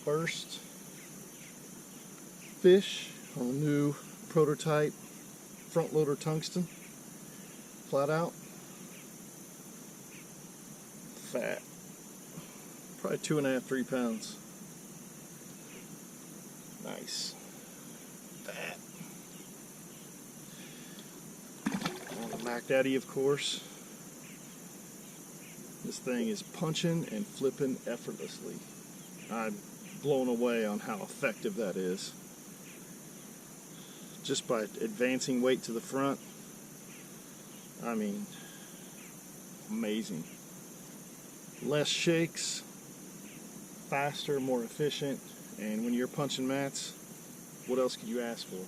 first fish on the new prototype Frontloader Tungsten. Flat out. Fat. Probably 2.5, 3 pounds. Nice. Fat. On the Mac Daddy, of course. This thing is punching and flipping effortlessly. I'm blown away on how effective that is. Just by advancing weight to the front. I mean, amazing. Less shakes, faster, more efficient, and when you're punching mats, what else could you ask for?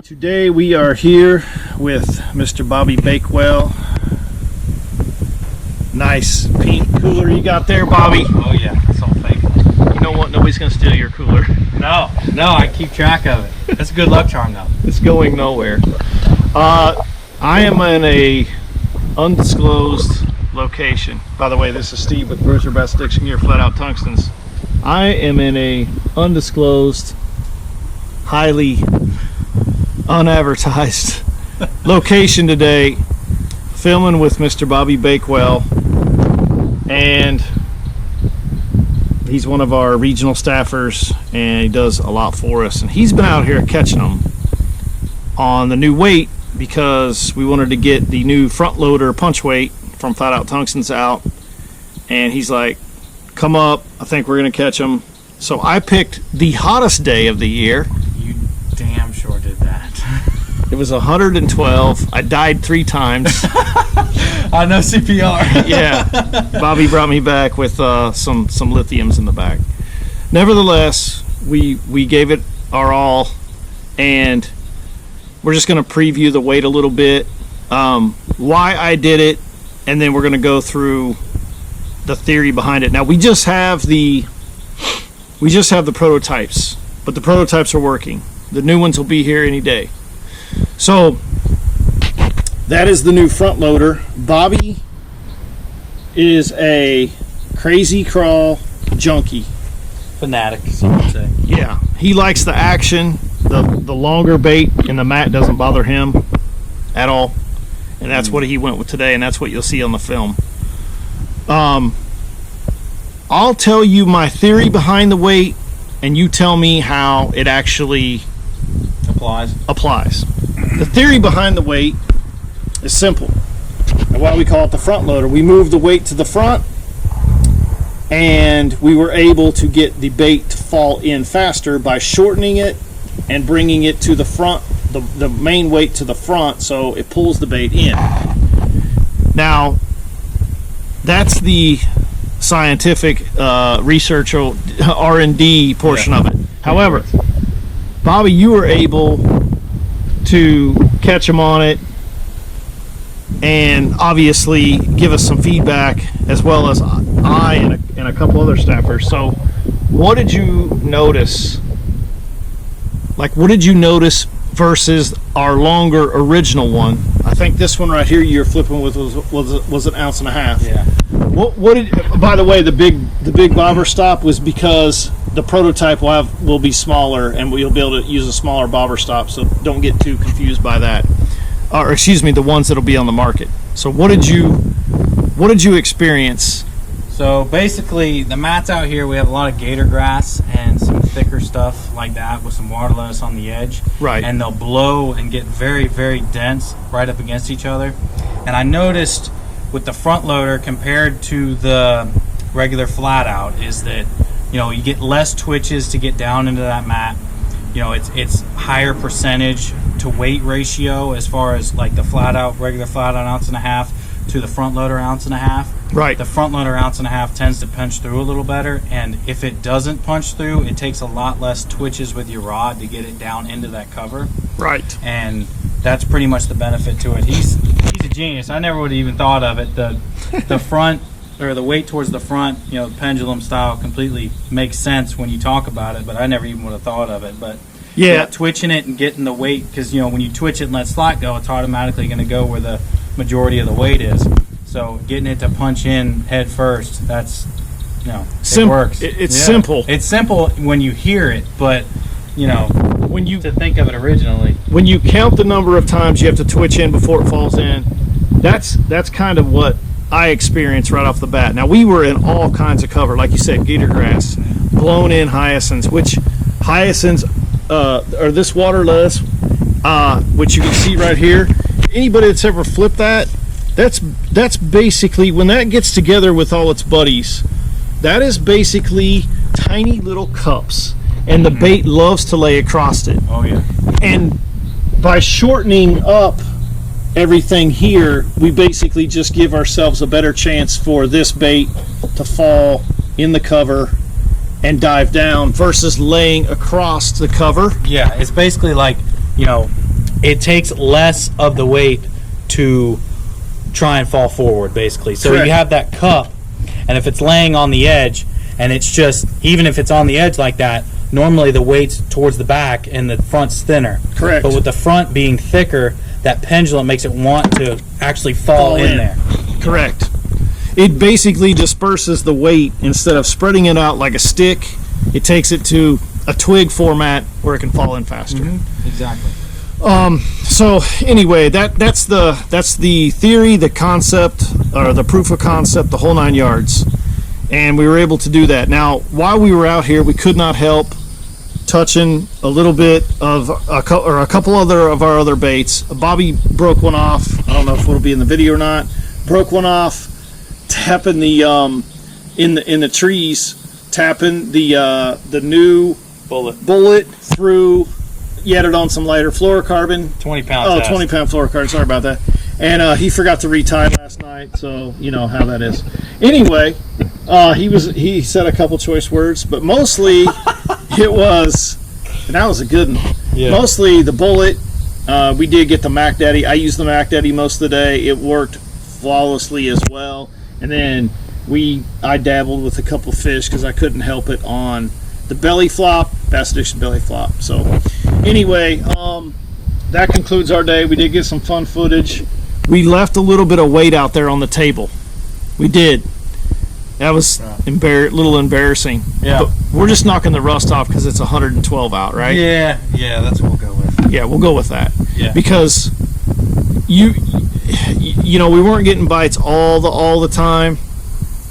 Today we are here with Mr. Bobby Bakewell. Nice pink cooler you got there, Bobby. Oh yeah, that's all fake. You know what? Nobody's gonna steal your cooler. No, I keep track of it. That's a good luck charm though. It's going nowhere. I am in a undisclosed location. By the way, this is Steve with Bruiser Bass Sticks and Gear Flat Out Tungstens. I am in a undisclosed, highly unadvertised location today, filming with Mr. Bobby Bakewell, and he's one of our regional staffers and he does a lot for us, and he's been out here catching them on the new weight because we wanted to get the new Frontloader punch weight from Flat Out Tungstens out, and he's like, come up, I think we're gonna catch them. So I picked the hottest day of the year. You damn sure did that. It was 112. I died 3 times. I know CPR. Yeah. Bobby brought me back with some lithiums in the back. Nevertheless, we gave it our all, and we're just going to preview the weight a little bit, why I did it, and then we're going to go through the theory behind it. Now we just have the prototypes, but the prototypes are working. The new ones will be here any day. So that is the new Frontloader. Bobby is a crazy crawl junkie. Fanatic, as you would say. Yeah, he likes the action. The longer bait in the mat doesn't bother him at all, and that's what he went with today, and that's what you'll see on the film. I'll tell you my theory behind the weight, and you tell me how it actually applies. The theory behind the weight is simple, and why we call it the Frontloader. We moved the weight to the front, and we were able to get the bait to fall in faster by shortening it and bringing it to the front, the main weight to the front, so it pulls the bait in. Now, that's the scientific research or R&D portion of it. However, Bobby, you were able to catch him on it and obviously give us some feedback, as well as I and a couple other staffers. So what did you notice? Like, what did you notice versus our longer original one? I think this one right here you're flipping with was 1.5 ounces. Yeah. What did? By the way, the big bobber stop was because the prototype will be smaller, and we'll be able to use a smaller bobber stop. So don't get too confused by that. Or excuse me, the ones that'll be on the market. So what did you experience? So basically, the mats out here, we have a lot of gator grass and some thicker stuff like that with some water lettuce on the edge. Right. And they'll blow and get very, very dense right up against each other. And I noticed with the Frontloader compared to the regular flat out is that, you know, you get less twitches to get down into that mat. You know, it's higher percentage to weight ratio as far as like the regular flat out 1.5 ounces to the Frontloader 1.5 ounces. Right. The Frontloader 1.5 ounces tends to punch through a little better, and if it doesn't punch through, it takes a lot less twitches with your rod to get it down into that cover. Right. And that's pretty much the benefit to it. He's a genius. I never would have even thought of it. The front, or the weight towards the front, you know, pendulum style completely makes sense when you talk about it, but I never even would have thought of it. But Yeah. twitching it and getting the weight, because, you know, when you twitch it and let slack go, it's automatically going to go where the majority of the weight is. So getting it to punch in head first, that's, you know, it works. It's simple. It's simple when you hear it, but, you know, When you to think of it originally. when you count the number of times you have to twitch in before it falls in, that's kind of what I experienced right off the bat. Now, we were in all kinds of cover, like you said, gator grass, blown in hyacinths, which hyacinths are this water lettuce, which you can see right here. Anybody that's ever flipped that's basically, when that gets together with all its buddies, that is basically tiny little cups, and the bait loves to lay across it. Oh, yeah. And by shortening up everything here, we basically just give ourselves a better chance for this bait to fall in the cover and dive down versus laying across the cover. Yeah, it's basically like, you know, it takes less of the weight to try and fall forward, basically. So Correct. you have that cup, and if it's laying on the edge, and it's just, even if it's on the edge like that, normally the weight's towards the back and the front's thinner. Correct. But with the front being thicker, that pendulum makes it want to actually fall in there. Correct. It basically disperses the weight. Instead of spreading it out like a stick, it takes it to a twig format where it can fall in faster. Exactly. So anyway, that's the theory, the concept, or the proof of concept, the whole 9 yards. And we were able to do that. Now, while we were out here, we could not help touching a little bit of a couple other of our other baits. Bobby broke one off. I don't know if it'll be in the video or not. Broke one off, tapping the in the trees, tapping the new bullet through. He had it on some lighter fluorocarbon. 20 pounds. Oh, 20 pound fluorocarbon. Sorry about that. And he forgot to retie last night, so you know how that is. Anyway, he said a couple choice words, but mostly it was, and that was a good one. Yeah. Mostly the bullet. We did get the Mac Daddy. I used the Mac Daddy most of the day. It worked flawlessly as well. And then I dabbled with a couple fish because I couldn't help it on the belly flop, Bass Addiction belly flop. So anyway, that concludes our day. We did get some fun footage. We left a little bit of weight out there on the table. We did. That was little embarrassing. Yeah. But we're just knocking the rust off because it's 112 out, right? Yeah, that's what we'll go with. Yeah, we'll go with that. Yeah. Because you know, we weren't getting bites all the time,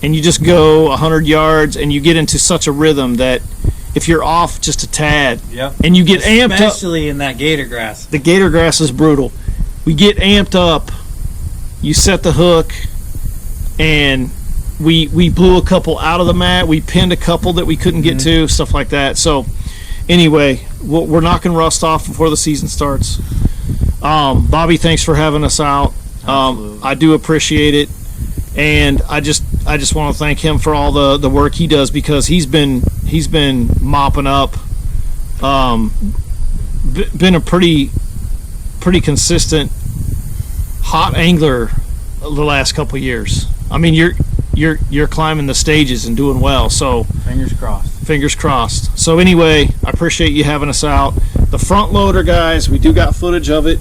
and you just go 100 yards and you get into such a rhythm that if you're off just a tad, and you get amped up, especially in that gator grass. the gator grass is brutal. We get amped up. You set the hook, and we blew a couple out of the mat. We pinned a couple that we couldn't get to, stuff like that. So anyway, we're knocking rust off before the season starts. Bobby, thanks for having us out. I do appreciate it, and I just want to thank him for all the work he does, because he's been mopping up. Been a pretty consistent hot angler the last couple years. I mean, you're climbing the stages and doing well. So Fingers crossed. fingers crossed. So anyway, I appreciate you having us out. The Frontloader, guys, we do got footage of it,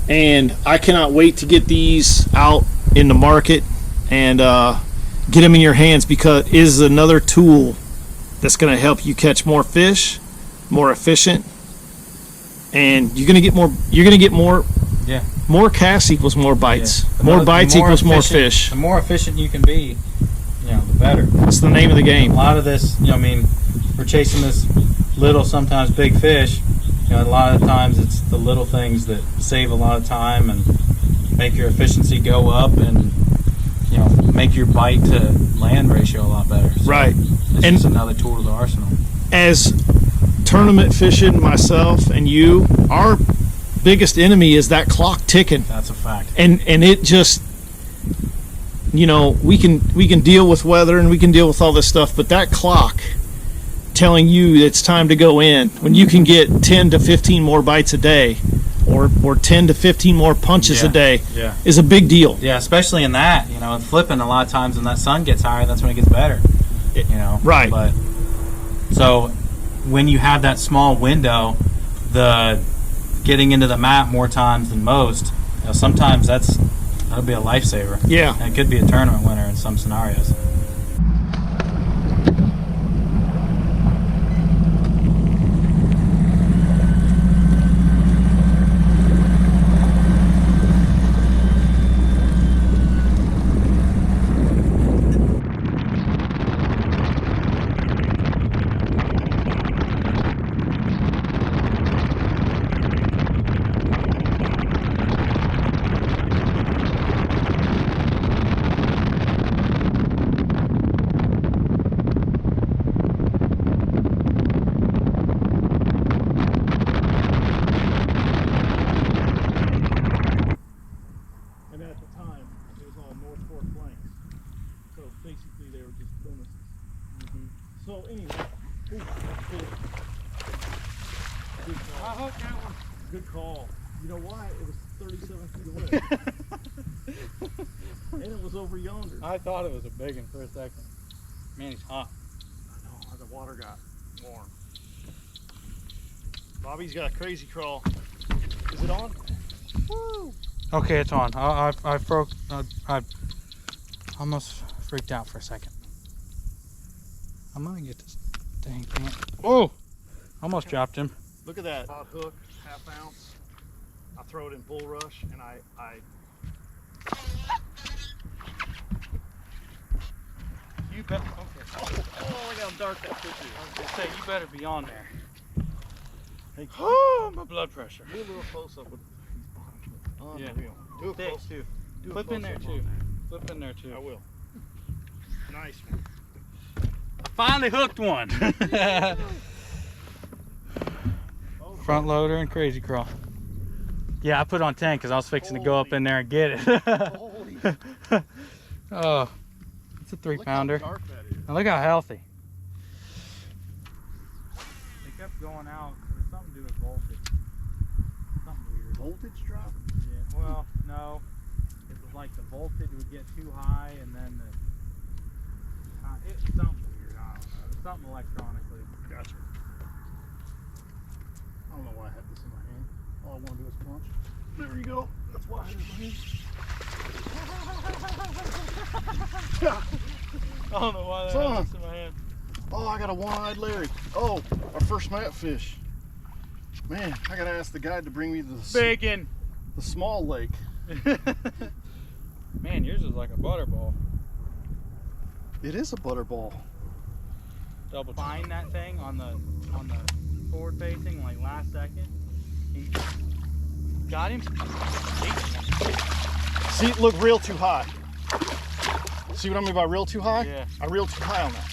and I cannot wait to get these out in the market and get them in your hands, because it is another tool that's going to help you catch more fish, more efficient, and you're going to get more. Yeah. More casts equals more bites. Yeah. More bites equals more fish. The more efficient you can be, you know, the better. That's the name of the game. A lot of this, you know, I mean, we're chasing this little, sometimes big fish. You know, a lot of times it's the little things that save a lot of time and make your efficiency go up, and, you know, make your bite to land ratio a lot better. So Right. It's And just another tool to the arsenal. as tournament fishing, myself and you, our biggest enemy is that clock ticking. That's a fact. And it just, you know, we can deal with weather and we can deal with all this stuff, but that clock telling you it's time to go in, when you can get 10 to 15 more bites a day, or 10 to 15 more punches a day Yeah. is a big deal. Yeah, especially in that, you know, and flipping a lot of times when that sun gets higher, that's when it gets better. You know, Right. But so when you have that small window, the getting into the mat more times than most, you know, sometimes that'll be a lifesaver. Yeah. And it could be a tournament winner in some scenarios. And at the time, it was all North Fork blanks. So basically, they were just bonuses. So anyway, ooh, that's good. Good call. I hooked that one. Good call. You know why? It was 37 feet away. And it was over yonder. I thought it was a big one for a second. Man, he's hot. I know, the water got warm. Bobby's got a crazy crawl. Is it on? Woo! Okay, it's on. I almost freaked out for a second. I'm gonna get this dang thing. Oh! Almost dropped him. Look at that. Hot hook, ½ ounce. I throw it in bull rush and I You bet. Okay. oh, look how dark that fish is. I was gonna say, you better be on there. Hey, Oh, my blood pressure. do a little close up with these bottom clips. Yeah. Unreal. Do a Thick close too. do a Flip in there close-up too. on Flip in there that. I too. will. Nice one. I finally hooked one. Front loader and crazy crawl. Yeah, I put on 10 because I was fixing to go up in there and get it. Holy. Oh, it's a 3-pounder. Look how dark that is. And look how healthy. They kept going out. There's something to do with voltage. Something weird. Voltage drop? Yeah. Well, no. It was like the voltage would get too high, and then it's something weird. I don't know. It's something electronically. Gotcha. I don't know why I have this in my hand. All I want to do is punch. There you go. That's why I have it in my hand. I don't know why that Son. has this in my hand. Oh, I got a one-eyed Larry. Oh, our first mat fish. Man, I gotta ask the guide to bring me to Bacon. the small lake. Man, yours is like a butterball. It is a butterball. Double find that thing on the forward facing like last second. He got him. See, it looked real too high. See what I mean by real too high? Yeah. I real too high on that.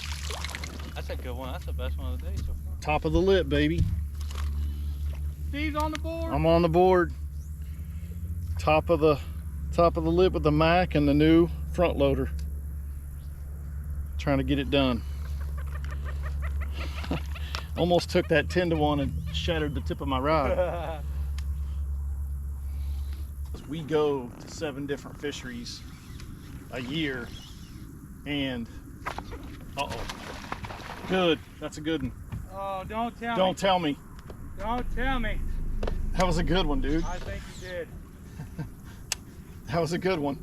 That's a good one. That's the best one of the day so far. Top of the lip, baby. Steve's on the board. I'm on the board. Top of the lip with the Mac and the new front loader. Trying to get it done. Almost took that 10-to-1 and shattered the tip of my rod. We go to 7 different fisheries a year, and good. That's a good one. Oh, don't tell me. Don't tell me. Don't tell me. That was a good one, dude. I think you did. That was a good one.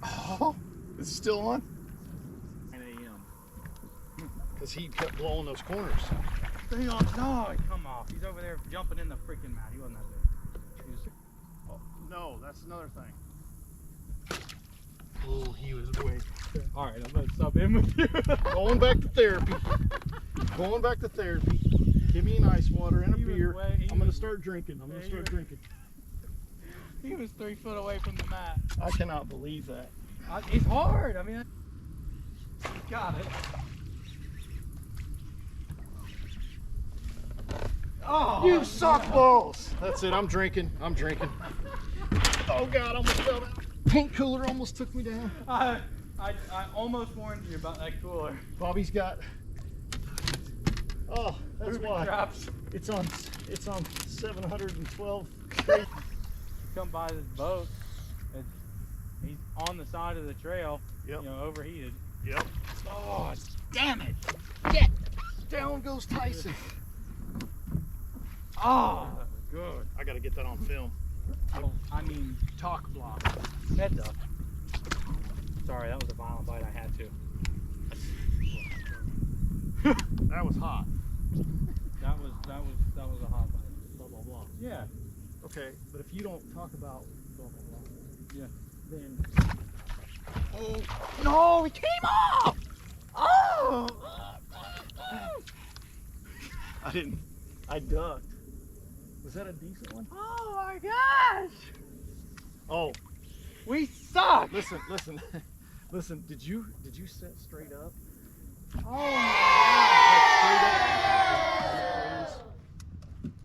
Oh, is it still on? 9 a.m. Because he kept blowing those corners. Hang on. No, come off. He's over there jumping in the freaking mat. He wasn't that big. He was... Oh, no, that's another thing. Oh, he was way. All right, I'm going to sub in with you. Going back to therapy. Going back to therapy. Give me an ice water and a beer. I'm going to start drinking. I'm going to start drinking. He was 3 foot away from the mat. I cannot believe that. It's hard. I mean, you got it. Oh, You suck balls. That's it. I'm drinking. I'm drinking. Oh God, I almost fell down. Paint cooler almost took me down. I almost warned you about that cooler. Bobby's got. Oh, that's Booby why. traps. It's on 712 Come by this boat. He's on the side of the trail. Yep. You know, overheated. Yep. Oh, damn it! Down goes Tyson. Oh, that was good. I gotta get that on film. Oh, I mean, Talk block. heads up. Sorry, that was a violent bite. I had to. That was hot. That was a hot bite. Blah blah blah. Yeah. Okay, but if you don't talk about blah blah blah, Yeah. then oh no, he came off. Oh! I ducked. Was that a decent one? Oh my gosh! Oh, We suck! listen. Listen, did you set straight up? Oh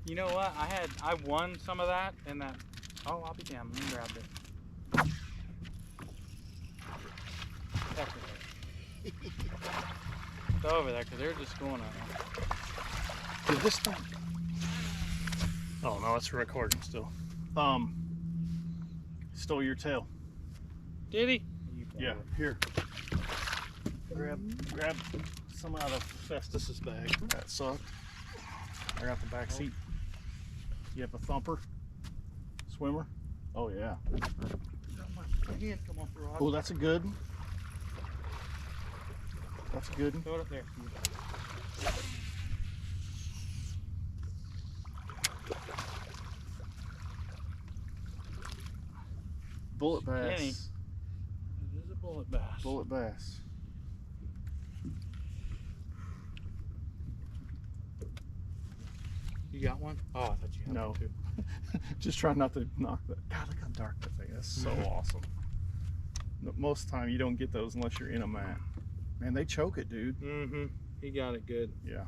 You know what? I won some of that and that. Oh, I'll be damned. Let me grab it. It's over there because they're just going on. Did this thing? Oh no, it's recording still. Stole your tail. Did he? Yeah, here. Grab some out of Festus's bag. That sucked. I got the back seat. You have a thumper? Swimmer? Oh yeah. My hand come off the rod. Oh, that's a good one. That's a good one. Throw it up there. Bullet bass. Kenny. It is a bullet bass. Bullet bass. You got one? Oh, I thought you had No. one too. Just try not to knock that. God, look how dark that thing is. That's so awesome. Most of the time you don't get those unless you're in a mat. Man, they choke it, dude. Mm-hmm. He got it good. Yeah.